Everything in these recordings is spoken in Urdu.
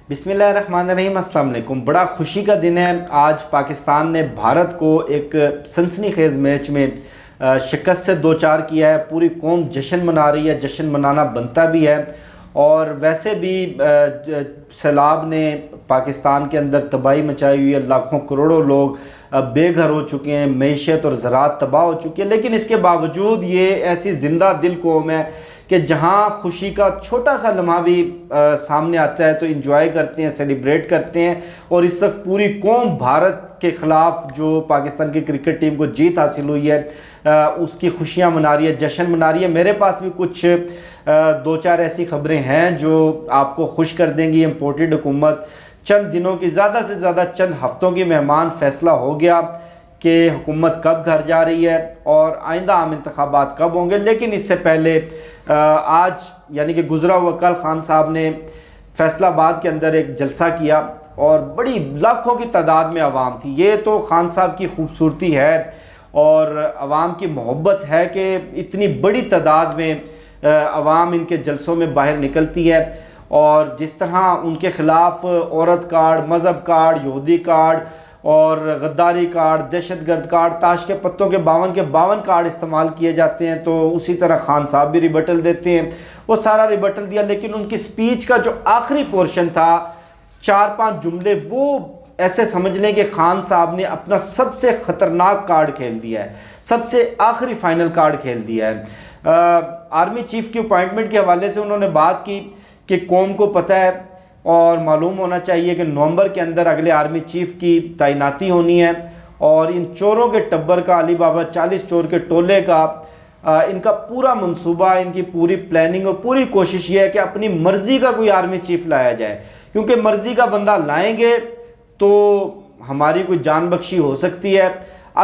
بسم اللہ الرحمن الرحیم۔ السلام علیکم۔ بڑا خوشی کا دن ہے آج۔ پاکستان نے بھارت کو ایک سنسنی خیز میچ میں شکست سے دوچار کیا ہے۔ پوری قوم جشن منا رہی ہے، جشن منانا بنتا بھی ہے۔ اور ویسے بھی سیلاب نے پاکستان کے اندر تباہی مچائی ہوئی ہے، لاکھوں کروڑوں لوگ بے گھر ہو چکے ہیں، معیشت اور زراعت تباہ ہو چکی ہے، لیکن اس کے باوجود یہ ایسی زندہ دل قوم ہے کہ جہاں خوشی کا چھوٹا سا لمحہ بھی سامنے آتا ہے تو انجوائے کرتے ہیں، سیلیبریٹ کرتے ہیں۔ اور اس وقت پوری قوم بھارت کے خلاف جو پاکستان کی کرکٹ ٹیم کو جیت حاصل ہوئی ہے اس کی خوشیاں منا رہی ہے، جشن منا رہی ہے۔ میرے پاس بھی کچھ دو چار ایسی خبریں ہیں جو آپ کو خوش کر دیں گی۔ امپورٹڈ حکومت چند دنوں کی، زیادہ سے زیادہ چند ہفتوں کی مہمان فیصلہ ہو گیا کہ حکومت کب گھر جا رہی ہے اور آئندہ عام انتخابات کب ہوں گے۔ لیکن اس سے پہلے آج یعنی کہ گزرا ہوا کل خان صاحب نے فیصل آباد کے اندر ایک جلسہ کیا اور بڑی لاکھوں کی تعداد میں عوام تھی۔ یہ تو خان صاحب کی خوبصورتی ہے اور عوام کی محبت ہے کہ اتنی بڑی تعداد میں عوام ان کے جلسوں میں باہر نکلتی ہے، اور جس طرح ان کے خلاف عورت کارڈ، مذہب کارڈ، یہودی کارڈ اور غداری کارڈ، دہشت گرد کارڈ، تاش کے پتوں کے 52 کارڈ استعمال کیے جاتے ہیں، تو اسی طرح خان صاحب بھی ریبٹل دیتے ہیں۔ وہ سارا ریبٹل دیا، لیکن ان کی سپیچ کا جو آخری پورشن تھا، 4-5 جملے، وہ ایسے سمجھ لیں کہ خان صاحب نے اپنا سب سے خطرناک کارڈ کھیل دیا ہے، سب سے آخری فائنل کارڈ کھیل دیا ہے۔ آرمی چیف کی اپوائنٹمنٹ کے حوالے سے انہوں نے بات کی کہ قوم کو پتہ ہے اور معلوم ہونا چاہیے کہ نومبر کے اندر اگلے آرمی چیف کی تعیناتی ہونی ہے، اور ان چوروں کے ٹبر کا، علی بابا 40 چور کے ٹولے کا، ان کا پورا منصوبہ، ان کی پوری پلاننگ اور پوری کوشش یہ ہے کہ اپنی مرضی کا کوئی آرمی چیف لایا جائے، کیونکہ مرضی کا بندہ لائیں گے تو ہماری کوئی جان بخشی ہو سکتی ہے۔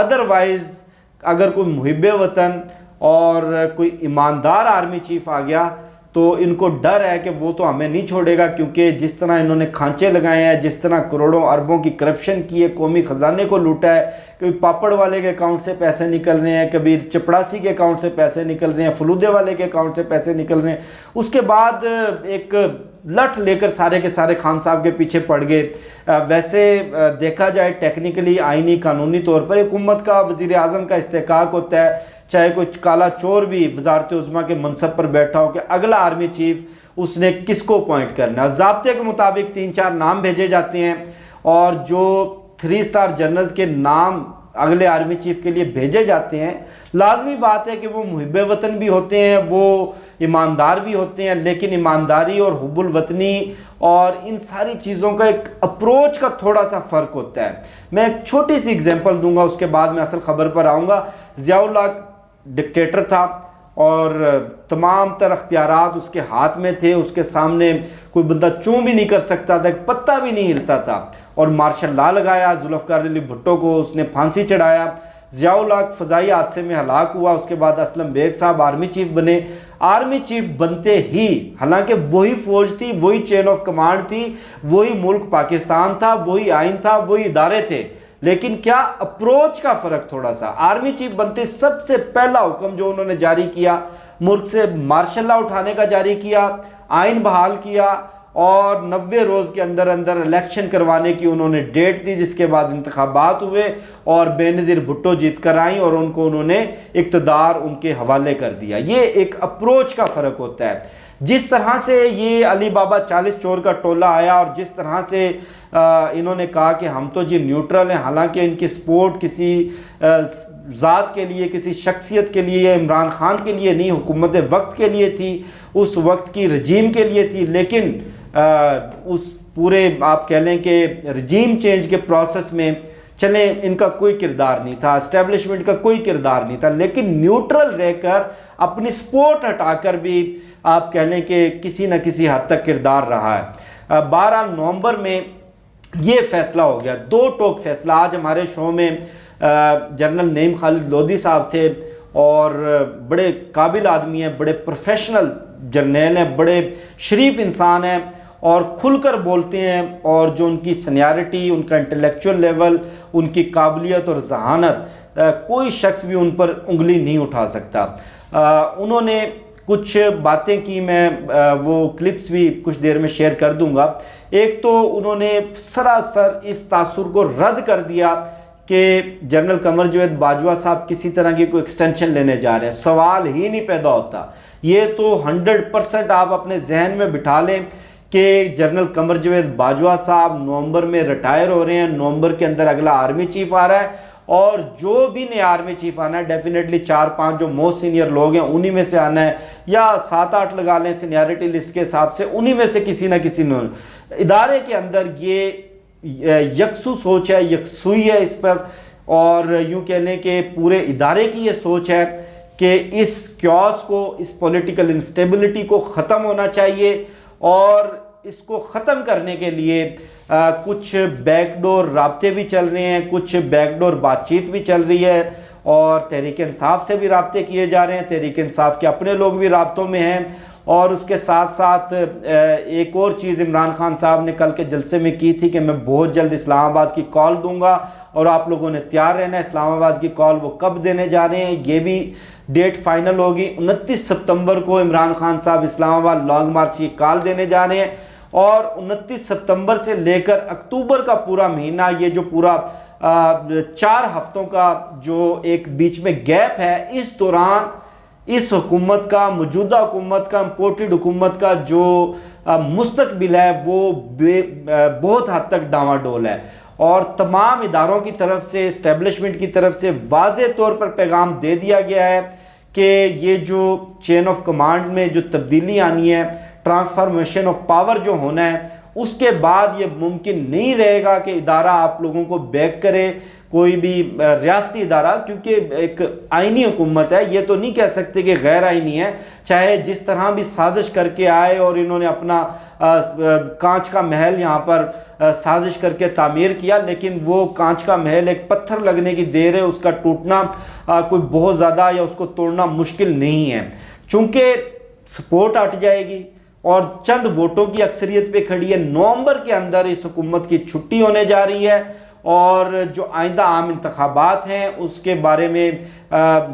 ادروائز اگر کوئی محب وطن اور کوئی ایماندار آرمی چیف آ گیا تو ان کو ڈر ہے کہ وہ تو ہمیں نہیں چھوڑے گا، کیونکہ جس طرح انہوں نے کھانچے لگائے ہیں، جس طرح کروڑوں اربوں کی کرپشن کی ہے، قومی خزانے کو لوٹا ہے، کبھی پاپڑ والے کے اکاؤنٹ سے پیسے نکل رہے ہیں، کبھی چپڑاسی کے اکاؤنٹ سے پیسے نکل رہے ہیں، فلودے والے کے اکاؤنٹ سے پیسے نکل رہے ہیں۔ اس کے بعد ایک لٹ لے کر سارے کے سارے خان صاحب کے پیچھے پڑ گئے۔ ویسے دیکھا جائے ٹیکنیکلی، آئینی قانونی طور پر حکومت کا، وزیر اعظم کا استحقاق ہوتا ہے، چاہے کوئی کالا چور بھی وزارت عظمیٰ کے منصب پر بیٹھا ہو، کہ اگلا آرمی چیف اس نے کس کو اپوائنٹ کرنا ہے۔ ضابطے کے مطابق 3-4 نام بھیجے جاتے ہیں، اور جو 3 سٹار جنرلز کے نام اگلے آرمی چیف کے لیے بھیجے جاتے ہیں، لازمی بات ہے کہ وہ محب وطن بھی ہوتے ہیں، وہ ایماندار بھی ہوتے ہیں، لیکن ایمانداری اور حب الوطنی اور ان ساری چیزوں کا ایک اپروچ کا تھوڑا سا فرق ہوتا ہے۔ میں ایک چھوٹی سی اگزامپل دوں گا، اس کے بعد میں اصل خبر پر آؤں گا۔ ضیاء اللہ ڈکٹیٹر تھا اور تمام تر اختیارات اس کے ہاتھ میں تھے، اس کے سامنے کوئی بندہ چوں بھی نہیں کر سکتا تھا، ایک پتہ بھی نہیں ہلتا تھا، اور مارشل لا لگایا، ذوالفقار علی بھٹو کو اس نے پھانسی چڑھایا۔ ضیاء الحق فضائی حادثے میں ہلاک ہوا، اس کے بعد اسلم بیگ صاحب آرمی چیف بنے۔ آرمی چیف بنتے ہی، حالانکہ وہی فوج تھی، وہی چین آف کمانڈ تھی، وہی ملک پاکستان تھا، وہی آئین تھا، وہی ادارے تھے، لیکن کیا اپروچ کا فرق تھوڑا سا۔ آرمی چیف بنتے سب سے پہلا حکم جو انہوں نے جاری کیا، ملک سے مارشل لا اٹھانے کا جاری کیا، آئین بحال کیا، اور 90 روز کے اندر اندر الیکشن کروانے کی انہوں نے ڈیٹ دی، جس کے بعد انتخابات ہوئے اور بے نظیر بھٹو جیت کر آئیں، اور ان کو انہوں نے اقتدار ان کے حوالے کر دیا۔ یہ ایک اپروچ کا فرق ہوتا ہے۔ جس طرح سے یہ علی بابا 40 چور کا ٹولہ آیا، اور جس طرح سے انہوں نے کہا کہ ہم تو جی نیوٹرل ہیں، حالانکہ ان کی سپورٹ کسی ذات کے لیے، کسی شخصیت کے لیے، عمران خان کے لیے نہیں، حکومت وقت کے لیے تھی، اس وقت کی رجیم کے لیے تھی، لیکن اس پورے آپ کہہ لیں کہ رجیم چینج کے پروسیس میں چلیں ان کا کوئی کردار نہیں تھا، اسٹیبلشمنٹ کا کوئی کردار نہیں تھا، لیکن نیوٹرل رہ کر اپنی سپورٹ ہٹا کر بھی آپ کہہ لیں کہ کسی نہ کسی حد تک کردار رہا ہے۔ 12 نومبر میں یہ فیصلہ ہو گیا، 2 ٹوک فیصلہ۔ آج ہمارے شو میں جنرل نعیم خالد لودھی صاحب تھے، اور بڑے قابل آدمی ہیں، بڑے پروفیشنل جرنیل ہیں، بڑے شریف انسان ہیں، اور کھل کر بولتے ہیں، اور جو ان کی سینیارٹی، ان کا انٹلیکچول لیول، ان کی قابلیت اور ذہانت، کوئی شخص بھی ان پر انگلی نہیں اٹھا سکتا۔ انہوں نے کچھ باتیں کی، میں وہ کلپس بھی کچھ دیر میں شیئر کر دوں گا۔ ایک تو انہوں نے سراسر اس تاثر کو رد کر دیا کہ جنرل قمر جاوید باجوہ صاحب کسی طرح کی کوئی ایکسٹینشن لینے جا رہے ہیں، سوال ہی نہیں پیدا ہوتا۔ یہ تو 100% آپ اپنے ذہن میں بٹھا لیں کہ جنرل قمر جاوید باجوہ صاحب نومبر میں ریٹائر ہو رہے ہیں، نومبر کے اندر اگلا آرمی چیف آ رہا ہے، اور جو بھی نیا آرمی چیف آنا ہے ڈیفینیٹلی 4-5 جو موسٹ سینئر لوگ ہیں انہی میں سے آنا ہے، یا 7-8 لگا لیں سینیارٹی لسٹ کے حساب سے، انہی میں سے کسی نہ کسی نے۔ ادارے کے اندر یہ یکسو سوچ ہے، یکسوئی ہے اس پر، اور یوں کہہ لیں کہ پورے ادارے کی یہ سوچ ہے کہ اس کیوس کو، اس پولیٹیکل انسٹیبلٹی کو ختم ہونا چاہیے، اور اس کو ختم کرنے کے لیے کچھ بیک ڈور رابطے بھی چل رہے ہیں، کچھ بیک ڈور بات چیت بھی چل رہی ہے، اور تحریک انصاف سے بھی رابطے کیے جا رہے ہیں، تحریک انصاف کے اپنے لوگ بھی رابطوں میں ہیں۔ اور اس کے ساتھ ساتھ ایک اور چیز عمران خان صاحب نے کل کے جلسے میں کی تھی کہ میں بہت جلد اسلام آباد کی کال دوں گا، اور آپ لوگوں نے تیار رہنا ہے۔ اسلام آباد کی کال وہ کب دینے جا رہے ہیں یہ بھی ڈیٹ فائنل ہوگی۔ 29 ستمبر کو عمران خان صاحب اسلام آباد لانگ مارچ کی کال دینے جا رہے ہیں، اور 29 ستمبر سے لے کر اکتوبر کا پورا مہینہ، یہ جو پورا 4 ہفتوں کا جو ایک بیچ میں گیپ ہے، اس دوران اس حکومت کا، موجودہ حکومت کا، امپورٹڈ حکومت کا جو مستقبل ہے وہ بہت حد تک ڈاواڈول ہے، اور تمام اداروں کی طرف سے، اسٹیبلشمنٹ کی طرف سے واضح طور پر پیغام دے دیا گیا ہے کہ یہ جو چین آف کمانڈ میں جو تبدیلی آنی ہے، ٹرانسفارمیشن آف پاور جو ہونا ہے، اس کے بعد یہ ممکن نہیں رہے گا کہ ادارہ آپ لوگوں کو بیک کرے، کوئی بھی ریاستی ادارہ، کیونکہ ایک آئینی حکومت ہے، یہ تو نہیں کہہ سکتے کہ غیر آئینی ہے، چاہے جس طرح بھی سازش کر کے آئے، اور انہوں نے اپنا کانچ کا محل یہاں پر سازش کر کے تعمیر کیا، لیکن وہ کانچ کا محل ایک پتھر لگنے کی دیر ہے، اس کا ٹوٹنا کوئی بہت زیادہ یا اس کو توڑنا مشکل نہیں ہے، چونکہ سپورٹ ہٹ جائے گی اور چند ووٹوں کی اکثریت پہ کھڑی ہے۔ نومبر کے اندر اس حکومت کی چھٹی ہونے جا رہی ہے، اور جو آئندہ عام انتخابات ہیں اس کے بارے میں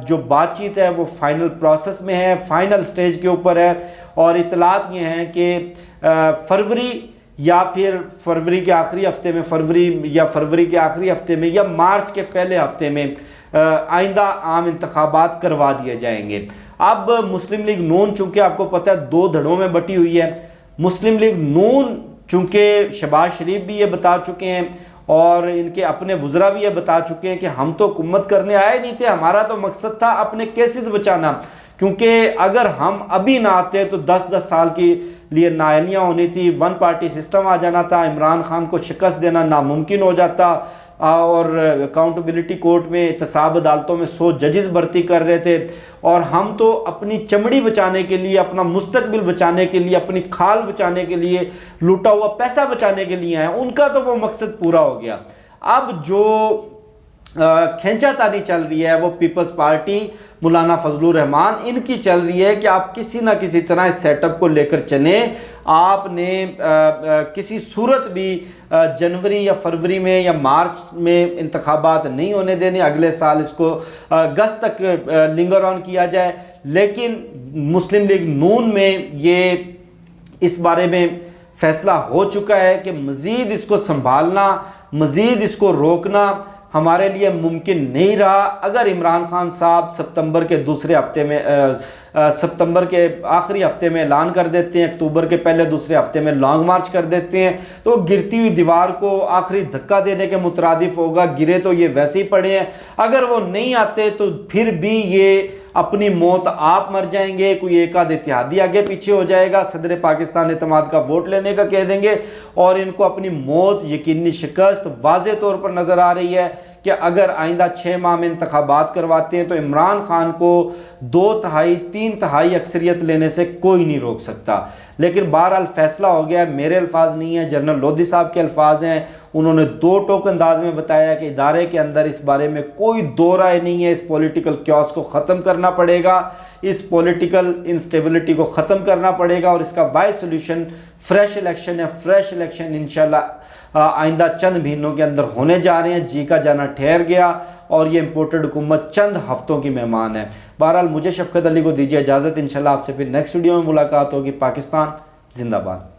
جو بات چیت ہے وہ فائنل پروسیس میں ہے، فائنل سٹیج کے اوپر ہے، اور اطلاعات یہ ہیں کہ فروری یا پھر فروری کے آخری ہفتے میں، فروری کے آخری ہفتے میں، یا مارچ کے پہلے ہفتے میں آئندہ عام انتخابات کروا دیے جائیں گے۔ اب مسلم لیگ نون چونکہ آپ کو پتہ ہے 2 دھڑوں میں بٹی ہوئی ہے، مسلم لیگ نون چونکہ شہباز شریف بھی یہ بتا چکے ہیں، اور ان کے اپنے وزراء بھی یہ بتا چکے ہیں کہ ہم تو حکومت کرنے آئے نہیں تھے، ہمارا تو مقصد تھا اپنے کیسز بچانا، کیونکہ اگر ہم ابھی نہ آتے تو 10 سال کے لیے نااہلیاں ہونی تھی، 1 پارٹی سسٹم آ جانا تھا، عمران خان کو شکست دینا ناممکن ہو جاتا، اور اکاؤنٹیبلٹی کورٹ میں، احتساب عدالتوں میں 100 ججز بھرتی کر رہے تھے، اور ہم تو اپنی چمڑی بچانے کے لیے، اپنا مستقبل بچانے کے لیے، اپنی کھال بچانے کے لیے، لوٹا ہوا پیسہ بچانے کے لیے ہیں، ان کا تو وہ مقصد پورا ہو گیا۔ اب جو کھینچا تانی چل رہی ہے وہ پیپلز پارٹی، مولانا فضل الرحمان، ان کی چل رہی ہے کہ آپ کسی نہ کسی طرح اس سیٹ اپ کو لے کر چلیں، آپ نے کسی صورت بھی جنوری یا فروری میں یا مارچ میں انتخابات نہیں ہونے دینے، اگلے سال اس کو اگست تک لنگر آن کیا جائے، لیکن مسلم لیگ نون میں یہ اس بارے میں فیصلہ ہو چکا ہے کہ مزید اس کو سنبھالنا، مزید اس کو روکنا ہمارے لیے ممکن نہیں رہا۔ اگر عمران خان صاحب ستمبر کے دوسرے ہفتے میں، ستمبر کے آخری ہفتے میں اعلان کر دیتے ہیں، اکتوبر کے پہلے دوسرے ہفتے میں لانگ مارچ کر دیتے ہیں، تو گرتی ہوئی دیوار کو آخری دھکا دینے کے مترادف ہوگا، گرے تو یہ ویسے ہی پڑے ہیں۔ اگر وہ نہیں آتے تو پھر بھی یہ اپنی موت آپ مر جائیں گے، کوئی ایک آدھ اتحادی آگے پیچھے ہو جائے گا، صدر پاکستان اعتماد کا ووٹ لینے کا کہہ دیں گے، اور ان کو اپنی موت، یقینی شکست واضح طور پر نظر آ رہی ہے کہ اگر آئندہ 6 ماہ میں انتخابات کرواتے ہیں تو عمران خان کو 2/3 3/3 اکثریت لینے سے کوئی نہیں روک سکتا۔ لیکن بہرحال فیصلہ ہو گیا ہے، میرے الفاظ نہیں ہیں، جنرل لودھی صاحب کے الفاظ ہیں، انہوں نے دو ٹوک انداز میں بتایا کہ ادارے کے اندر اس بارے میں کوئی دو رائے نہیں ہے، اس پولیٹیکل کیوس کو ختم کرنا پڑے گا، اس پولیٹیکل انسٹیبلٹی کو ختم کرنا پڑے گا، اور اس کا واحد سلوشن فریش الیکشن ہے۔ فریش الیکشن انشاءاللہ آئندہ چند مہینوں کے اندر ہونے جا رہے ہیں۔ جی کا جانا ٹھہر گیا اور یہ امپورٹڈ حکومت چند ہفتوں کی مہمان ہے۔ بہرحال مجھے شفقت علی کو دیجیے اجازت، انشاءاللہ آپ سے پھر نیکسٹ ویڈیو میں ملاقات ہوگی۔ پاکستان زندہ باد۔